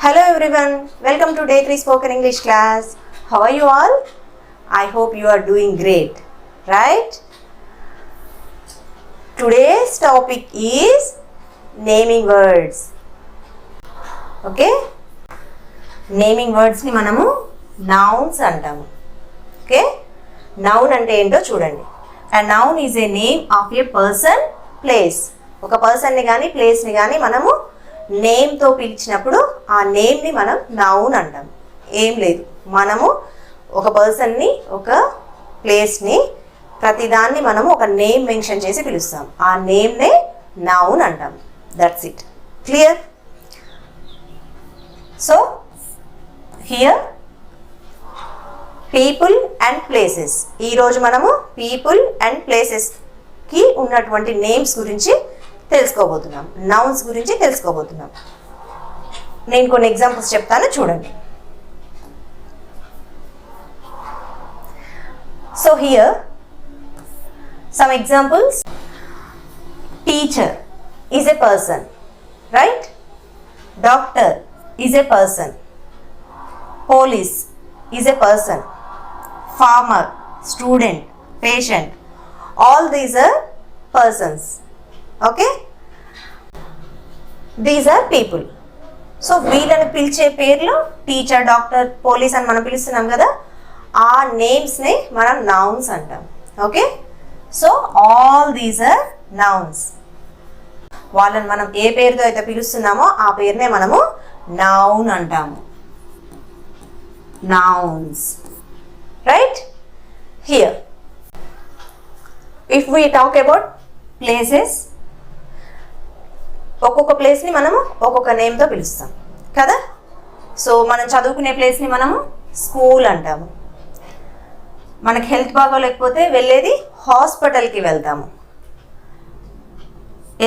Hello everyone, welcome to Day 3 Spoken English class. How are you all? I hope you are doing great, right? Today's topic is naming words. Okay? Naming words ni manamu nouns antamu. Okay? Noun ante ento chudandi. A noun is a name of a person, place. Oka person ni gaani place ni gaani manamu నేమ్తో పిలిచినప్పుడు ఆ నేమ్ని మనం noun అంటాం. ఏం లేదు, మనము ఒక పర్సన్ని ఒక ప్లేస్ని ప్రతిదాన్ని మనము ఒక నేమ్ మెన్షన్ చేసి పిలుస్తాం. ఆ నేమ్నే నౌన్ అంటాం. That's it. Clear? So here people and places. ఈరోజు మనము పీపుల్ అండ్ ప్లేసెస్కి ఉన్నటువంటి నేమ్స్ గురించి తెలుసుకోబోతున్నాం. నౌన్స్ గురించి తెలుసుకోబోతున్నాం. నేను కొన్ని ఎగ్జాంపుల్స్ చెప్తాను, చూడండి. So here some examples. Teacher is a person, right? Doctor is a person. Police is a person. farmer, student, patient, all these are persons. Okay, these are people. So వీళ్ళని పిలిచే పేర్లు teacher, doctor, police అని మనం పిలుస్తున్నాం కదా, ఆ నేమ్స్ని మనం nouns అంటాం. Okay, so all these are nouns. వాళ్ళని మనం ఏ పేరుతో అయితే పిలుస్తున్నామో ఆ పేరునే మనము నౌన్ అంటాము. Nouns, right? Here, if we talk about places, ఒక్కొక్క ప్లేస్ని మనము ఒక్కొక్క నేమ్తో పిలుస్తాం కదా. సో మనం చదువుకునే ప్లేస్ని మనము స్కూల్ అంటాము. మనకి హెల్త్ బాగోలేకపోతే వెళ్ళేది హాస్పిటల్కి వెళ్తాము.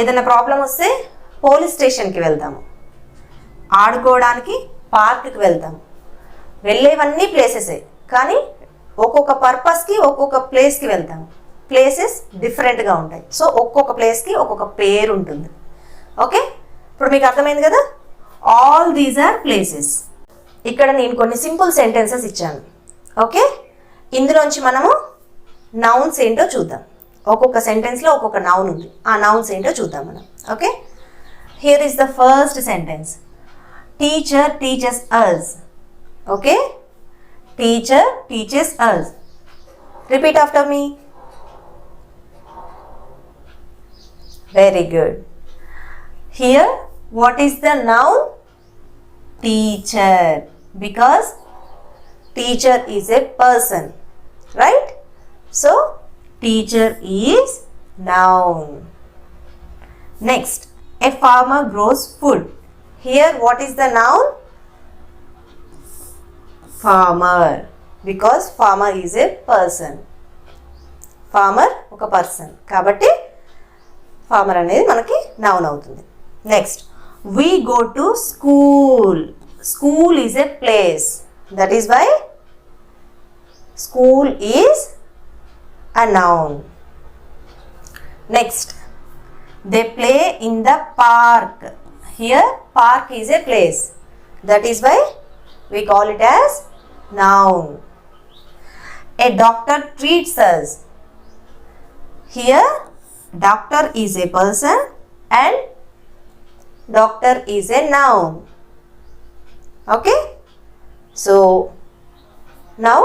ఏదైనా ప్రాబ్లం వస్తే పోలీస్ స్టేషన్కి వెళ్తాము. ఆడుకోవడానికి పార్క్కి వెళ్తాము. వెళ్ళేవన్నీ ప్లేసెసే, కానీ ఒక్కొక్క పర్పస్కి ఒక్కొక్క ప్లేస్కి వెళ్తాము. ప్లేసెస్ డిఫరెంట్గా ఉంటాయి. సో ఒక్కొక్క ప్లేస్కి ఒక్కొక్క పేరు ఉంటుంది. ఓకే, ఇప్పుడు మీకు అర్థమైంది కదా. All these are places. ఇక్కడ నేను కొన్ని సింపుల్ సెంటెన్సెస్ ఇచ్చాను. ఓకే, ఇందులోంచి మనము నౌన్స్ ఏంటో చూద్దాం. ఒక్కొక్క సెంటెన్స్లో ఒక్కొక్క నౌన్ ఉంది. ఆ నౌన్స్ ఏంటో చూద్దాం మనం. Okay, here is the first sentence. Teacher teaches us. Okay, teacher teaches us. Repeat after me. Very good. Here, what is the noun? Teacher. Because teacher is a person, right? So, teacher is noun. Next, a farmer grows food. Here, what is the noun? Farmer, because farmer is a person. Farmer ఒక person కాబట్టి farmer అనేది మనకి noun అవుతుంది. Next, we go to school. School is a place. That is why school is a noun. Next, they play in the park. Here park is a place. That is why we call it as noun. A doctor treats us. Here doctor is a person and doctor is a noun. Okay, so now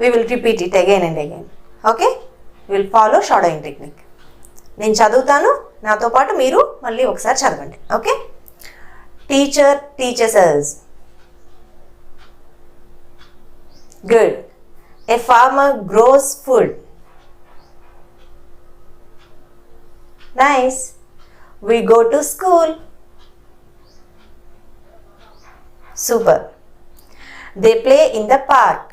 we will repeat it again and again. Okay, we will follow shadowing technique. నేను చదువుతాను, నాతో పాటు మీరు మళ్ళీ ఒకసారి చదవండి. Okay, teacher teachers us. Good. A farmer grows food. Nice. We go to school. Super. They play in the park.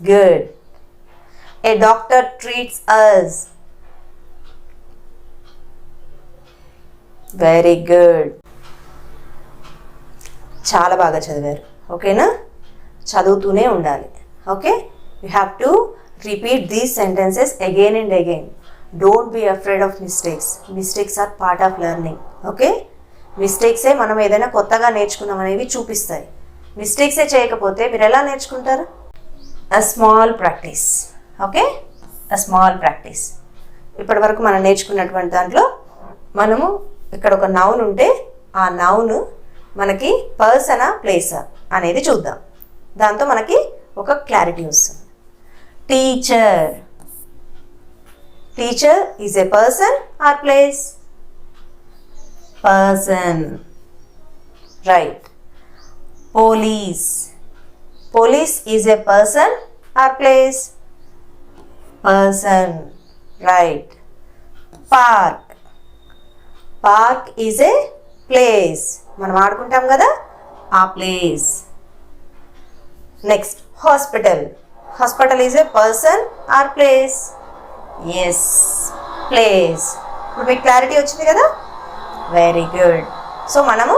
Good. A doctor treats us. Very good. చాలా బాగా చదివారు. ఓకేనా? చదువుతూనే ఉండాలి. Okay, you have to repeat these sentences again and again. Don't be afraid of mistakes. Mistakes are part of learning. Okay, మిస్టేక్సే మనం ఏదైనా కొత్తగా నేర్చుకున్నాం అనేవి చూపిస్తాయి. మిస్టేక్సే చేయకపోతే మీరు ఎలా నేర్చుకుంటారు? A small practice. Okay, a small practice. ఇప్పటి వరకు మనం నేర్చుకున్నటువంటి దాంట్లో మనము ఇక్కడ ఒక నౌన్ ఉంటే ఆ నౌన్ మనకి పర్సనా ప్లేసా అనేది చూద్దాం. దాంతో మనకి ఒక క్లారిటీ వస్తుంది. Teacher. Teacher is a person or place? Person. Right. Police. Police is a person or place? Person. Right. Park. Park is a place. మనం ఆడుకుంటాం కదా, ఆ place. Next hospital. Hospital is a person or place? Yes, place. ఇప్పుడు మీకు clarity వచ్చింది కదా, very good. So మనము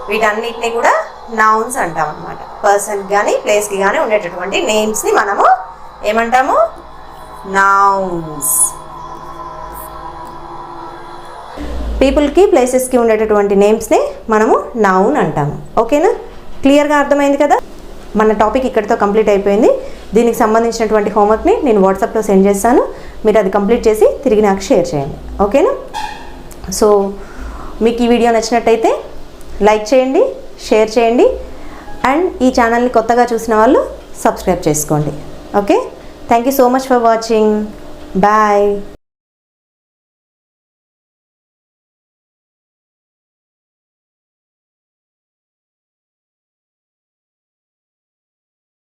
వీటన్నిటిని కూడా నౌన్స్ అంటాం అన్నమాట. పర్సన్కి కానీ ప్లేస్కి కానీ ఉండేటటువంటి నేమ్స్ని మనము ఏమంటాము? నౌన్స్. పీపుల్కి ప్లేసెస్కి ఉండేటటువంటి నేమ్స్ని మనము నౌన్ అంటాము. ఓకేనా? క్లియర్గా అర్థమైంది కదా? మన టాపిక్ ఇక్కడితో కంప్లీట్ అయిపోయింది. దీనికి సంబంధించినటువంటి హోంవర్క్ని నేను వాట్సాప్లో సెండ్ చేస్తాను. మీరు అది కంప్లీట్ చేసి తిరిగి నాకు షేర్ చేయండి. ఓకేనా? సో మీకు ఈ వీడియో నచ్చినట్టయితే లైక్ చేయండి, షేర్ చేయండి, అండ్ ఈ ఛానల్ని కొత్తగా చూసిన వాళ్ళు సబ్స్క్రైబ్ చేసుకోండి. Okay, thank you so much for watching. Bye.